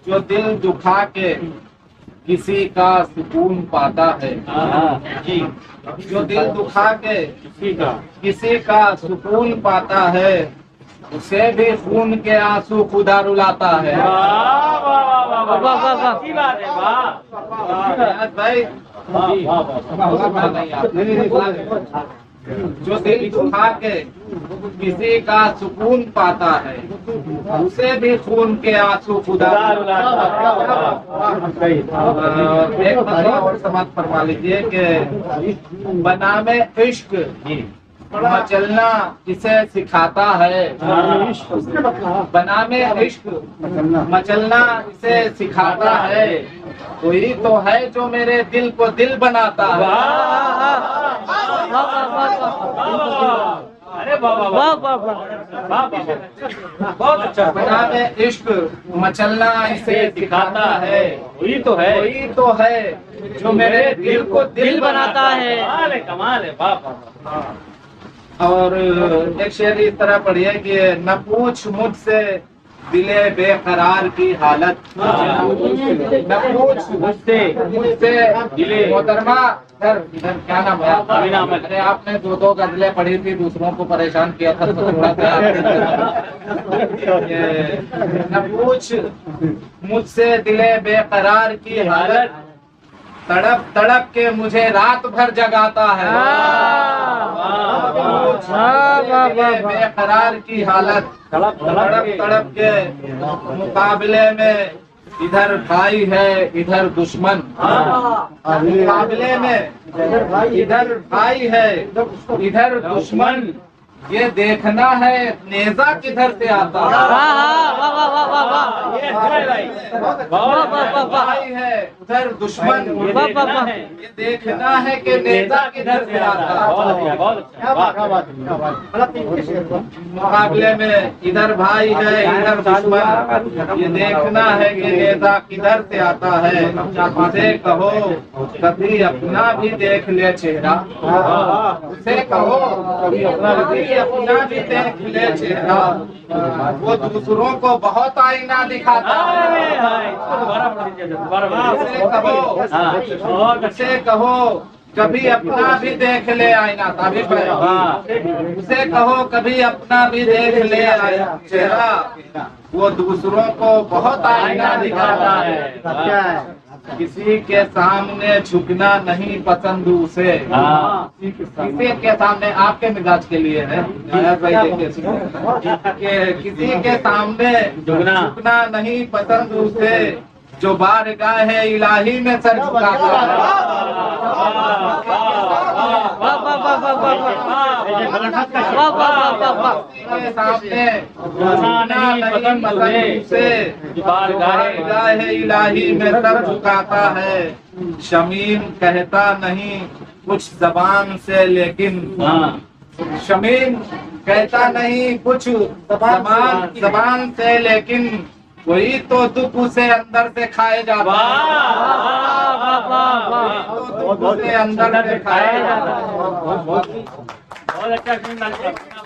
जो दिल दुखा के किसी का सुकून पाता है जी, जो दिल दुखा के किसी का सुकून पाता है, उसे भी खून के आंसू खुदा रुलाता है। भाई जो दिल दुखा के किसी का सुकून पाता है, उसे भी खून के आंसू खुदा रुलाता है। एक बात और समाप्त फरमा लीजिए कि बनामे इश्क मचलना इसे सिखाता है। बनामे इश्क मचलना इसे सिखाता है, कोई तो है जो मेरे दिल को दिल बनाता है। अरे वाह बहुत अच्छा। बनामे इश्क मचलना इसे सिखाता है, वही तो है जो मेरे दिल को दिल बनाता है। कमाल है, वाह। और एक शेर इस तरह पढ़िए कि न पूछ मुझसे दिले बेकरार की हालत, न पूछ मुझसे दिले। मोहतरमा इधर क्या नाम है? अरे आपने दो गजलें पढ़ी थी, दूसरों को परेशान किया था, तो थोड़ा सा न पूछ मुझसे दिले बेकरार की हालत, तड़प तड़प के मुझे रात भर जगाता है। बेकरार की हालत, तड़प तड़प के मुकाबले में इधर भाई है इधर दुश्मन, मुकाबले में इधर भाई है इधर दुश्मन, ये देखना है नेजा किधर से आता है। भाई है उधर दुश्मन, ये देखना है कि नेजा किधर से आता है। मुकाबले में इधर भाई है इधर दुश्मन, ये देखना है कि नेजा किधर से आता है। उसे कहो कभी अपना भी देख ले चेहरा, उसे कहो कभी अपना भी देख ले चेहरा, वो दूसरों को बहुत आईना दिखाता है। उसे कहो कभी अपना भी देख ले आईना, उसे कहो कभी अपना भी देख ले चेहरा, वो दूसरों को बहुत आईना दिखाता है। किसी के सामने झुकना नहीं पसंद उसे, किसी के सामने, आपके मिजाज के लिए है कि किसी के सामने झुकना नहीं पसंद उसे, जो बारगाह है इलाही में सर झुकाता है। सामने बारगाह इलाही में सर झुकाता है। शमीम कहता नहीं कुछ जबान से, लेकिन शमीम कहता नहीं कुछ जबान से, लेकिन वही तो दुख उसे अंदर से खाए जाता है। अंदर से खाए जाता है। बहुत अच्छा।